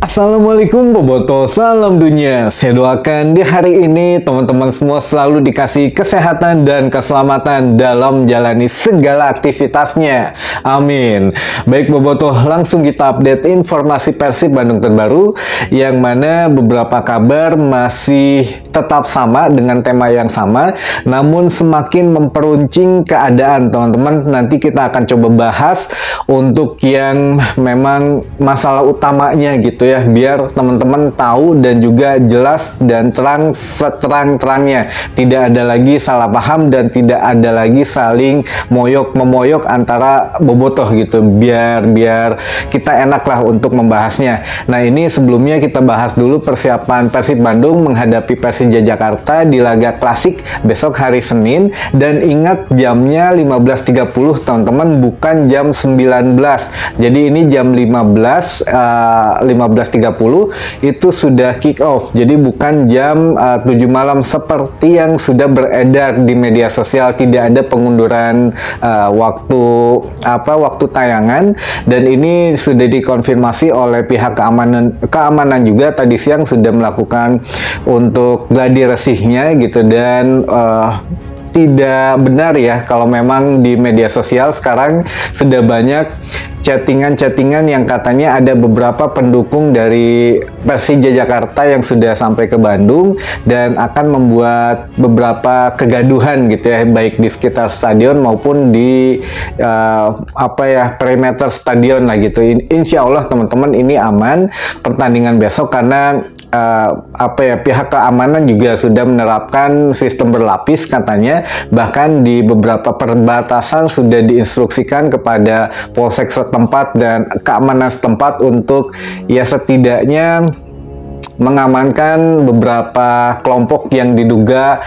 Assalamualaikum Boboto, salam dunia. Saya doakan di hari ini teman-teman semua selalu dikasih kesehatan dan keselamatan dalam menjalani segala aktivitasnya. Amin. Baik Boboto, langsung kita update informasi Persib Bandung terbaru, yang mana beberapa kabar masih tetap sama dengan tema yang sama, namun semakin memperuncing keadaan teman-teman. Nanti kita akan coba bahas untuk yang memang masalah utamanya gitu ya, biar teman-teman tahu dan juga jelas dan terang seterang-terangnya, tidak ada lagi salah paham dan tidak ada lagi saling moyok-memoyok antara bobotoh gitu, biar kita enak lah untuk membahasnya. Nah, ini sebelumnya kita bahas dulu persiapan Persib Bandung menghadapi Persija Jakarta di laga klasik besok hari Senin, dan ingat jamnya 15.30 teman-teman, bukan jam 19. Jadi ini jam 15.30 itu sudah kick off. Jadi bukan jam 7 malam seperti yang sudah beredar di media sosial. Tidak ada pengunduran waktu tayangan, dan ini sudah dikonfirmasi oleh pihak keamanan juga tadi siang sudah melakukan untuk gladi resihnya gitu. Dan tidak benar ya kalau memang di media sosial sekarang sudah banyak chattingan yang katanya ada beberapa pendukung dari Persija Jakarta yang sudah sampai ke Bandung dan akan membuat beberapa kegaduhan gitu ya, baik di sekitar stadion maupun di perimeter stadion lah gitu. Insya Allah teman-teman ini aman pertandingan besok, karena pihak keamanan juga sudah menerapkan sistem berlapis katanya. Bahkan di beberapa perbatasan sudah diinstruksikan kepada polsek setempat dan keamanan setempat untuk ya setidaknya mengamankan beberapa kelompok yang diduga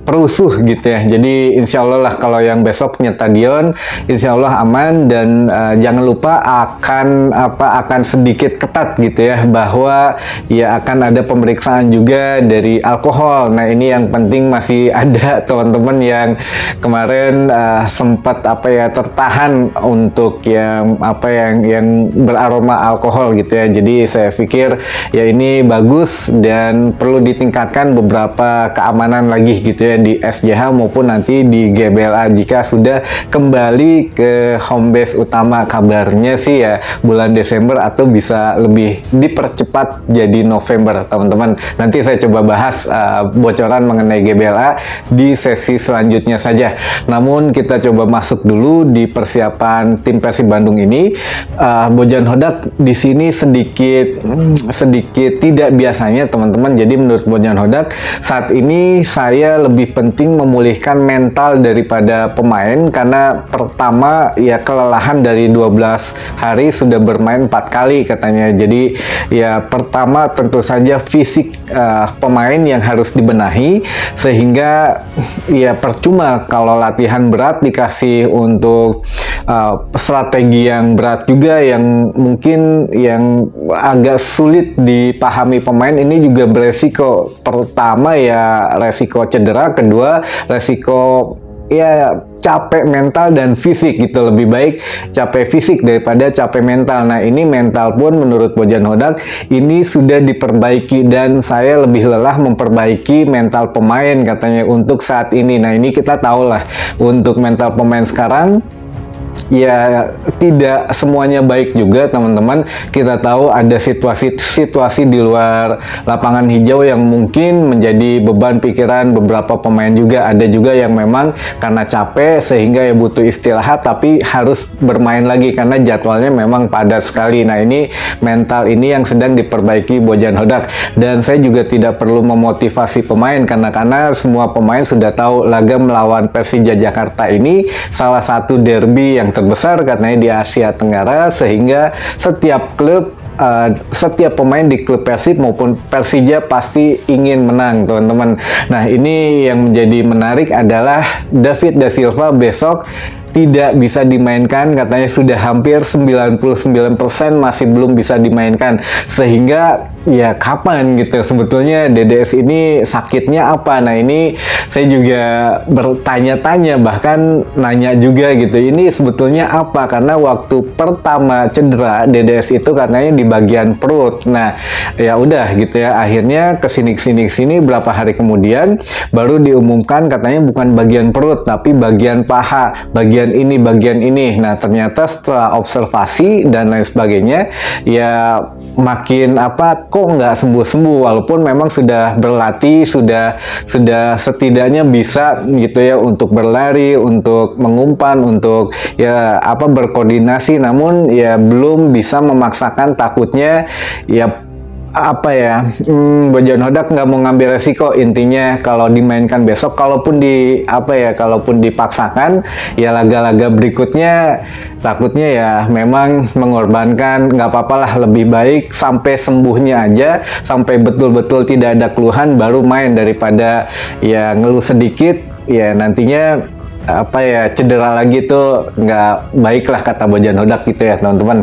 perusuh gitu ya. Jadi insya Allah lah kalau yang besok punya stadion insya Allah aman, dan jangan lupa akan sedikit ketat gitu ya, bahwa ya akan ada pemeriksaan juga dari alkohol. Nah, ini yang penting, masih ada teman-teman yang kemarin sempat tertahan untuk yang beraroma alkohol gitu ya. Jadi saya pikir ya ini bagus dan perlu ditingkatkan beberapa keamanan lagi gitu ya di SJH maupun nanti di GBLA jika sudah kembali ke home base utama. Kabarnya sih ya bulan Desember atau bisa lebih dipercepat jadi November teman-teman. Nanti saya coba bahas bocoran mengenai GBLA di sesi selanjutnya saja. Namun kita coba masuk dulu di persiapan tim Persib Bandung ini. Bojan Hodak di sini sedikit tidak biasanya teman-teman. Jadi menurut Bojan Hodak saat ini saya lebih penting memulihkan mental daripada pemain, karena pertama ya kelelahan dari 12 hari sudah bermain 4 kali katanya. Jadi ya pertama tentu saja fisik pemain yang harus dibenahi, sehingga ya percuma kalau latihan berat dikasih untuk strategi yang berat juga yang mungkin yang agak sulit dipahami pemain. Ini juga beresiko, pertama ya resiko cedera, kedua resiko ya capek mental dan fisik gitu. Lebih baik capek fisik daripada capek mental. Nah, ini mental pun menurut Bojan Hodak ini sudah diperbaiki, dan saya lebih lelah memperbaiki mental pemain katanya untuk saat ini. Nah, ini kita tahu lah untuk mental pemain sekarang ya tidak semuanya baik juga teman-teman. Kita tahu ada situasi di luar lapangan hijau yang mungkin menjadi beban pikiran beberapa pemain juga. Ada juga yang memang karena capek sehingga ya butuh istirahat tapi harus bermain lagi karena jadwalnya memang padat sekali. Nah, ini mental ini yang sedang diperbaiki Bojan Hodak, dan saya juga tidak perlu memotivasi pemain karena semua pemain sudah tahu laga melawan Persija Jakarta ini salah satu derby yang terbesar katanya di Asia Tenggara, sehingga setiap pemain di klub Persib maupun Persija pasti ingin menang teman-teman. Nah, ini yang menjadi menarik adalah David Da Silva besok tidak bisa dimainkan, katanya sudah hampir 99% masih belum bisa dimainkan. Sehingga ya kapan gitu sebetulnya DDS ini sakitnya apa? Nah, ini saya juga bertanya-tanya, bahkan nanya juga gitu, ini sebetulnya apa? Karena waktu pertama cedera DDS itu katanya di bagian perut. Nah, ya udah gitu ya, akhirnya kesini berapa hari kemudian baru diumumkan katanya bukan bagian perut tapi bagian paha, bagian ini. Nah, ternyata setelah observasi dan lain sebagainya ya makin kok nggak sembuh-sembuh, walaupun memang sudah berlatih, sudah setidaknya bisa gitu ya untuk berlari, untuk mengumpan, untuk ya berkoordinasi, namun ya belum bisa memaksakan, takutnya ya Bojan Hodak nggak mau ngambil resiko. Intinya kalau dimainkan besok, kalaupun dipaksakan ya laga-laga berikutnya takutnya ya memang mengorbankan. Nggak apa-apalah, lebih baik sampai sembuhnya aja, sampai betul-betul tidak ada keluhan baru main, daripada ya ngeluh sedikit ya nantinya cedera lagi tuh nggak baik lah, kata Bojan Hodak gitu ya teman-teman.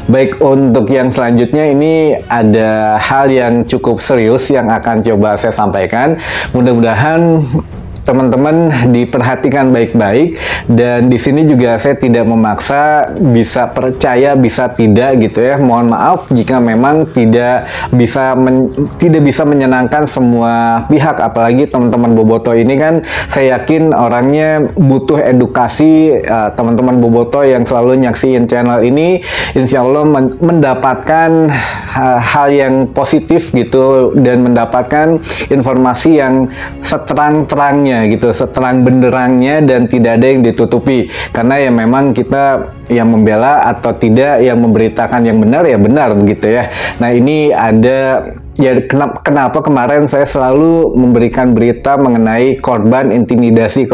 Baik, untuk yang selanjutnya ini ada hal yang cukup serius yang akan coba saya sampaikan. Mudah-mudahan teman-teman diperhatikan baik-baik, dan di sini juga saya tidak memaksa, bisa percaya bisa tidak gitu ya. Mohon maaf jika memang tidak bisa menyenangkan semua pihak, apalagi teman-teman boboto ini kan saya yakin orangnya butuh edukasi. Teman-teman boboto yang selalu nyaksiin channel ini insya Allah mendapatkan hal yang positif gitu, dan mendapatkan informasi yang seterang-terangnya gitu, seterang benderangnya, dan tidak ada yang ditutupi. Karena ya memang kita yang membela atau tidak, yang memberitakan yang benar ya benar begitu ya. Nah, ini ada ya kenapa kemarin saya selalu memberikan berita mengenai korban intimidasi,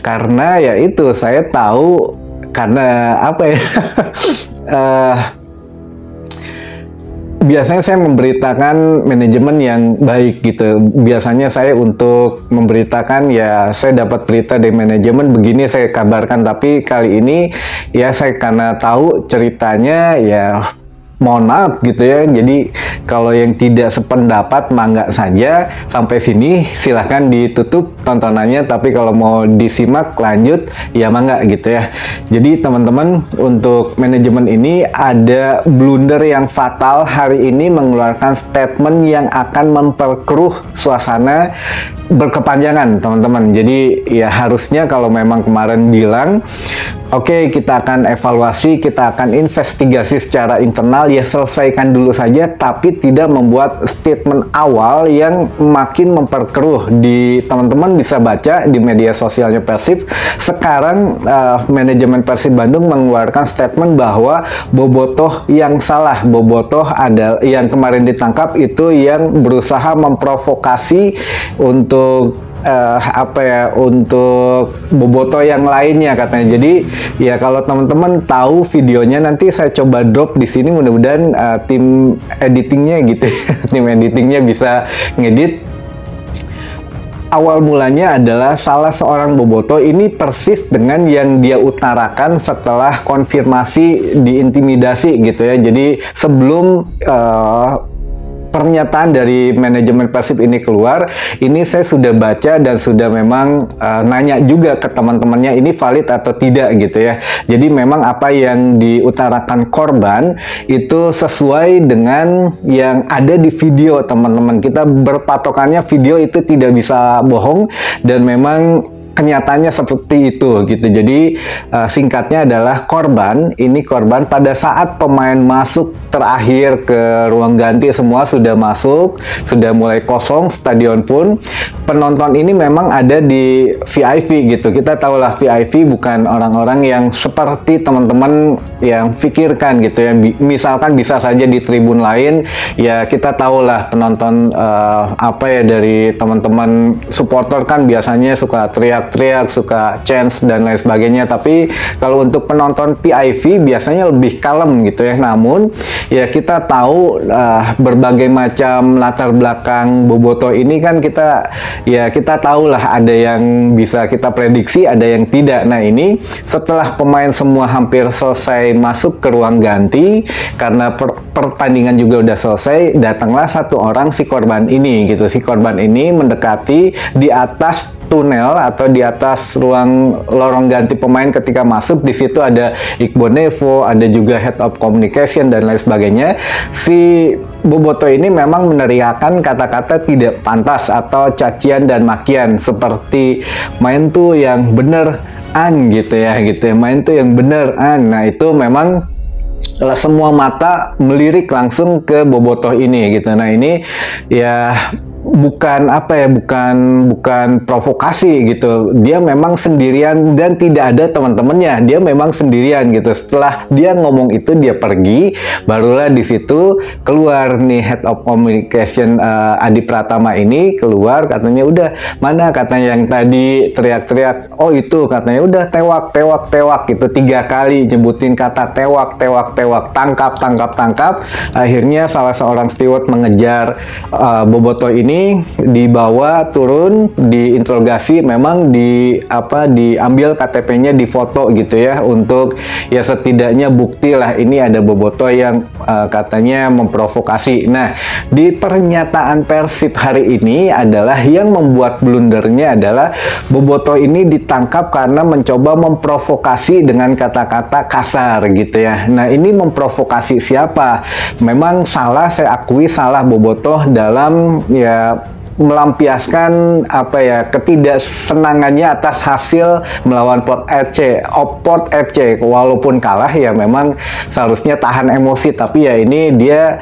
karena ya itu saya tahu, karena biasanya saya memberitakan manajemen yang baik gitu. Biasanya saya untuk memberitakan ya saya dapat berita dari manajemen begini saya kabarkan, tapi kali ini ya saya karena tahu ceritanya ya mohon maaf gitu ya. Jadi kalau yang tidak sependapat mangga saja, sampai sini silahkan ditutup tontonannya, tapi kalau mau disimak lanjut ya mangga gitu ya. Jadi teman-teman, untuk manajemen ini ada blunder yang fatal hari ini, mengeluarkan statement yang akan memperkeruh suasana berkepanjangan teman-teman. Jadi ya harusnya kalau memang kemarin bilang oke, kita akan evaluasi, kita akan investigasi secara internal, ya selesaikan dulu saja, tapi tidak membuat statement awal yang makin memperkeruh. Di teman-teman bisa baca di media sosialnya Persib. Sekarang manajemen Persib Bandung mengeluarkan statement bahwa Bobotoh yang salah. Bobotoh adalah yang kemarin ditangkap itu yang berusaha memprovokasi untuk untuk bobotoh yang lainnya katanya. Jadi ya kalau teman-teman tahu videonya nanti saya coba drop di sini, mudah-mudahan tim editingnya gitu tim editingnya bisa ngedit. Awal mulanya adalah salah seorang bobotoh ini persis dengan yang dia utarakan setelah konfirmasi diintimidasi gitu ya. Jadi sebelum pernyataan dari manajemen Persib ini keluar, ini saya sudah baca dan sudah memang nanya juga ke teman-temannya ini valid atau tidak gitu ya. Jadi memang apa yang diutarakan korban itu sesuai dengan yang ada di video teman-teman. Kita berpatokannya video itu tidak bisa bohong, dan memang kenyataannya seperti itu gitu. Jadi singkatnya adalah korban pada saat pemain masuk terakhir ke ruang ganti, semua sudah masuk, sudah mulai kosong stadion pun, penonton ini memang ada di VIP gitu. Kita tahulah VIP bukan orang-orang yang seperti teman-teman yang pikirkan gitu ya. Misalkan bisa saja di tribun lain ya, kita tahulah penonton dari teman-teman supporter kan biasanya suka teriak teriak-teriak, suka chance dan lain sebagainya. Tapi kalau untuk penonton PIV biasanya lebih kalem gitu ya. Namun ya kita tahu berbagai macam latar belakang Bobotoh ini kan kita tahu lah, ada yang bisa kita prediksi, ada yang tidak. Nah ini setelah pemain semua hampir selesai masuk ke ruang ganti karena pertandingan juga udah selesai, datanglah satu orang, si korban ini gitu. Si korban ini mendekati di atas tunnel atau di atas lorong ganti pemain ketika masuk. Di situ ada Iqbal Nevo, ada juga head of communication dan lain sebagainya. Si Bobotoh ini memang meneriakan kata-kata tidak pantas atau cacian dan makian seperti main tuh yang bener gitu ya, main tuh yang bener. Nah itu memang semua mata melirik langsung ke Bobotoh ini gitu. Nah ini ya bukan provokasi gitu. Dia memang sendirian dan tidak ada teman-temannya. Dia memang sendirian gitu. Setelah dia ngomong itu, dia pergi, barulah di situ keluar nih head of communication Adi Pratama ini keluar, katanya udah mana katanya yang tadi teriak-teriak, oh itu katanya udah tewak gitu 3 kali nyebutin kata tewak, tangkap. Akhirnya salah seorang steward mengejar Bobotoh ini, dibawa turun, diinterogasi, memang diambil KTP-nya, difoto gitu ya, untuk ya setidaknya bukti lah ini ada Bobotoh yang katanya memprovokasi. Nah di pernyataan Persib hari ini adalah yang membuat blundernya adalah Bobotoh ini ditangkap karena mencoba memprovokasi dengan kata-kata kasar gitu ya. Nah ini memprovokasi siapa? Memang salah, saya akui salah Bobotoh dalam ya melampiaskan ketidaksenangannya atas hasil melawan Port FC. Walaupun kalah ya memang seharusnya tahan emosi, tapi ya ini dia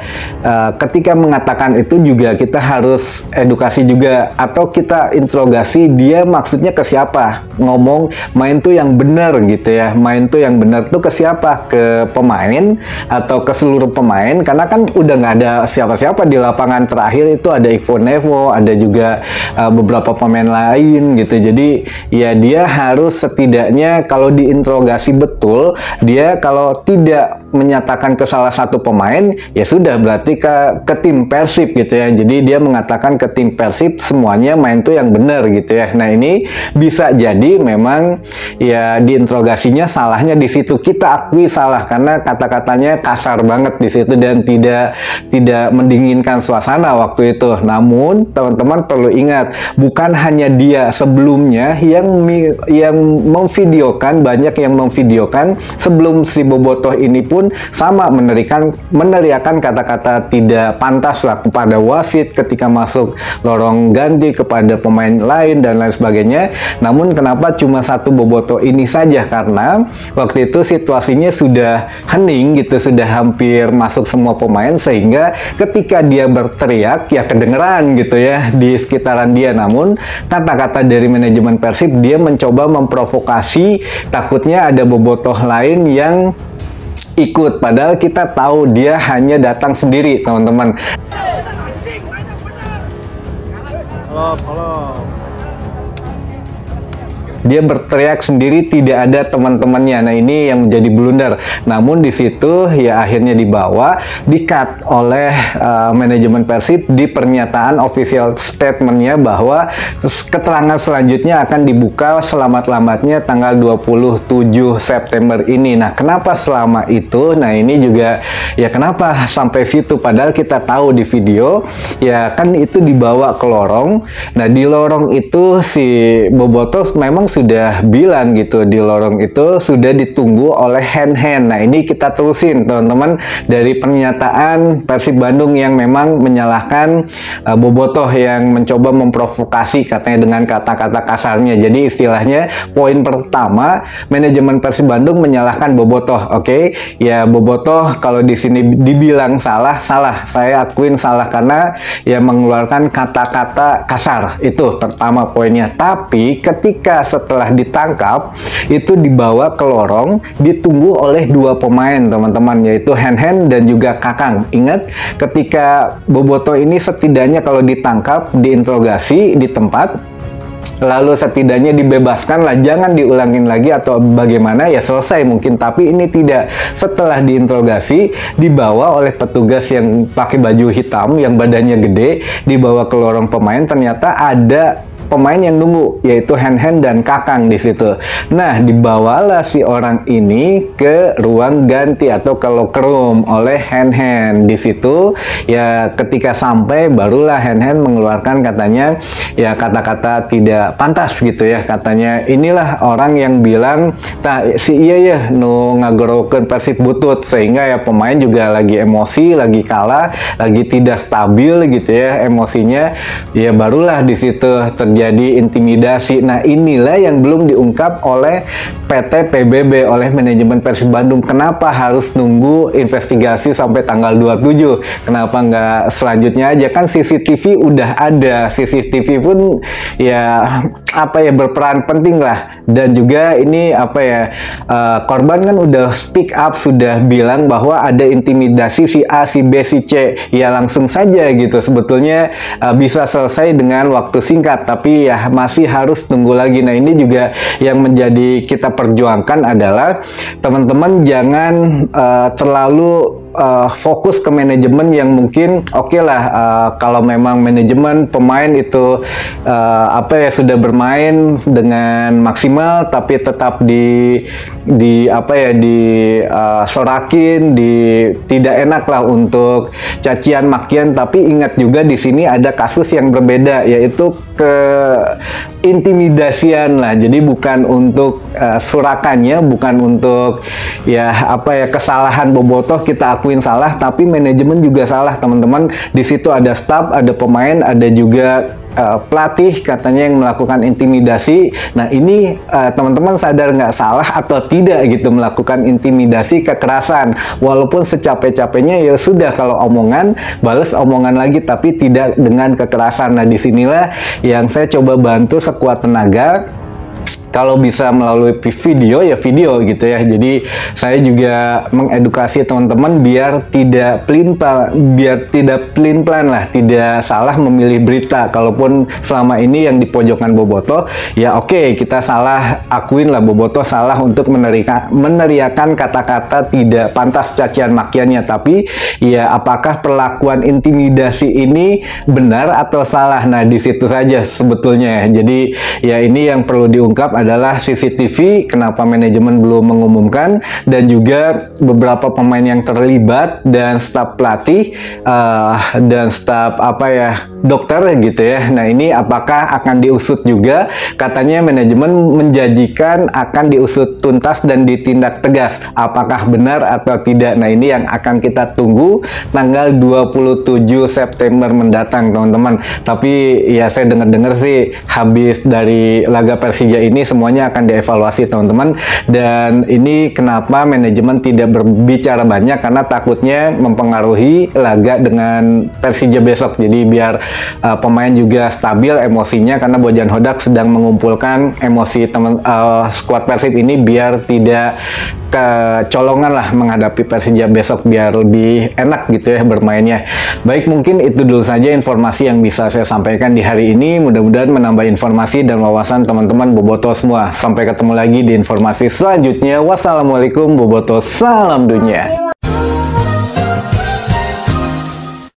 ketika mengatakan itu juga kita harus edukasi juga, atau kita interogasi dia maksudnya ke siapa. Ngomong main tuh yang benar gitu ya, main tuh yang benar tuh ke siapa? Ke pemain atau ke seluruh pemain? Karena kan udah nggak ada siapa-siapa di lapangan. Terakhir itu ada Iqbal Nevo, ada juga beberapa pemain lain gitu. Jadi ya dia harus setidaknya kalau diinterogasi betul, dia kalau tidak menyatakan ke salah satu pemain ya sudah berarti ke tim Persib gitu ya. Jadi dia mengatakan ke tim Persib semuanya main tuh yang benar gitu ya. Nah ini bisa jadi memang ya diinterogasinya salahnya di situ. Kita akui salah karena kata-katanya kasar banget di situ dan tidak mendinginkan suasana waktu itu. Namun teman-teman perlu ingat, bukan hanya dia, sebelumnya yang memvideokan, banyak yang memvideokan sebelum si Bobotoh ini pun sama meneriakan kata-kata tidak pantas lah kepada wasit ketika masuk lorong ganti, kepada pemain lain dan lain sebagainya. Namun kenapa cuma satu Bobotoh ini saja? Karena waktu itu situasinya sudah hening gitu, sudah hampir masuk semua pemain, sehingga ketika dia berteriak ya kedengeran gitu ya di sekitaran dia. Namun kata-kata dari manajemen Persib, dia mencoba memprovokasi, takutnya ada Bobotoh lain yang ikut, padahal kita tahu dia hanya datang sendiri teman-teman. Halo. Dia berteriak sendiri, tidak ada teman-temannya. Nah ini yang menjadi blunder. Namun di situ ya akhirnya dibawa, di-cut oleh manajemen Persib di pernyataan official statementnya bahwa keterangan selanjutnya akan dibuka selamat-lambatnya tanggal 27 September ini. Nah kenapa selama itu? Nah ini juga ya kenapa sampai situ? Padahal kita tahu di video ya kan itu dibawa ke lorong. Nah di lorong itu si Bobotoh memang sudah bilang gitu, di lorong itu sudah ditunggu oleh hand-hand. Nah ini kita terusin teman-teman dari pernyataan Persib Bandung yang memang menyalahkan Bobotoh yang mencoba memprovokasi katanya dengan kata-kata kasarnya. Jadi istilahnya poin pertama, manajemen Persib Bandung menyalahkan Bobotoh. Oke, ya Bobotoh kalau di sini dibilang salah, saya akuin salah karena ya mengeluarkan kata-kata kasar. Itu pertama poinnya. Tapi ketika setelah ditangkap itu dibawa ke lorong, ditunggu oleh dua pemain teman-teman, yaitu Hand dan juga Kakang. Ingat ketika Bobotoh ini setidaknya kalau ditangkap, diinterogasi di tempat, lalu setidaknya dibebaskan lah, jangan diulangin lagi atau bagaimana, ya selesai mungkin. Tapi ini tidak, setelah diinterogasi dibawa oleh petugas yang pakai baju hitam yang badannya gede, dibawa ke lorong pemain, ternyata ada pemain yang nunggu, yaitu Hen Hen dan Kakang di situ. Nah, dibawalah si orang ini ke ruang ganti atau ke locker room oleh Hen Hen. Di situ ya ketika sampai barulah Hen Hen mengeluarkan katanya ya kata-kata tidak pantas gitu ya. Katanya inilah orang yang bilang si iya ya nu ngagorokeun Persib butut, sehingga ya pemain juga lagi emosi, lagi kalah, lagi tidak stabil gitu ya emosinya. Ya barulah di situ jadi intimidasi. Nah, inilah yang belum diungkap oleh PT PBB, oleh manajemen Persib Bandung. Kenapa harus nunggu investigasi sampai tanggal 27? Kenapa nggak selanjutnya aja? Kan CCTV udah ada. CCTV pun ya berperan penting lah. Dan juga ini korban kan udah speak up, sudah bilang bahwa ada intimidasi si A, si B, si C. Ya langsung saja gitu. Sebetulnya bisa selesai dengan waktu singkat, tapi ya masih harus tunggu lagi. Nah, ini juga yang menjadi kita perjuangkan adalah teman-teman jangan terlalu fokus ke manajemen yang mungkin oke lah, kalau memang manajemen pemain itu sudah bermain dengan maksimal tapi tetap sorakin, tidak enak lah untuk cacian makian. Tapi ingat juga di sini ada kasus yang berbeda, yaitu intimidasian lah. Jadi bukan untuk surakannya, bukan untuk kesalahan bobotoh kita akuin salah, tapi manajemen juga salah teman-teman. Di situ ada staf, ada pemain, ada juga pelatih katanya yang melakukan intimidasi. Nah, ini teman-teman sadar nggak salah atau tidak gitu melakukan intimidasi, kekerasan, walaupun secapek-capeknya ya sudah, kalau omongan balas omongan lagi, tapi tidak dengan kekerasan. Nah, disinilah yang saya coba bantu sekuat tenaga. Kalau bisa melalui video ya video gitu ya. Jadi saya juga mengedukasi teman-teman biar tidak pelin-pelan lah, tidak salah memilih berita. Kalaupun selama ini yang di pojokan bobotoh, ya oke, kita salah, akuin lah bobotoh salah untuk meneriakan kata-kata tidak pantas, cacian makiannya. Tapi ya apakah perlakuan intimidasi ini benar atau salah? Nah, di situ saja sebetulnya. Jadi ya ini yang perlu diungkap adalah CCTV, kenapa manajemen belum mengumumkan, dan juga beberapa pemain yang terlibat dan staf pelatih dan staf dokter gitu ya. Nah, ini apakah akan diusut juga? Katanya manajemen menjanjikan akan diusut tuntas dan ditindak tegas. Apakah benar atau tidak? Nah, ini yang akan kita tunggu tanggal 27 September mendatang teman-teman. Tapi ya saya dengar-dengar sih habis dari laga Persija ini semuanya akan dievaluasi teman-teman. Dan ini kenapa manajemen tidak berbicara banyak, karena takutnya mempengaruhi laga dengan Persija besok. Jadi biar pemain juga stabil emosinya, karena Bojan Hodak sedang mengumpulkan emosi skuad Persib ini biar tidak kecolongan lah menghadapi Persija besok, biar lebih enak gitu ya bermainnya. Baik, mungkin itu dulu saja informasi yang bisa saya sampaikan di hari ini. Mudah-mudahan menambah informasi dan wawasan teman-teman bobotoh semua. Sampai ketemu lagi di informasi selanjutnya. Wassalamualaikum bobotoh, salam dunia.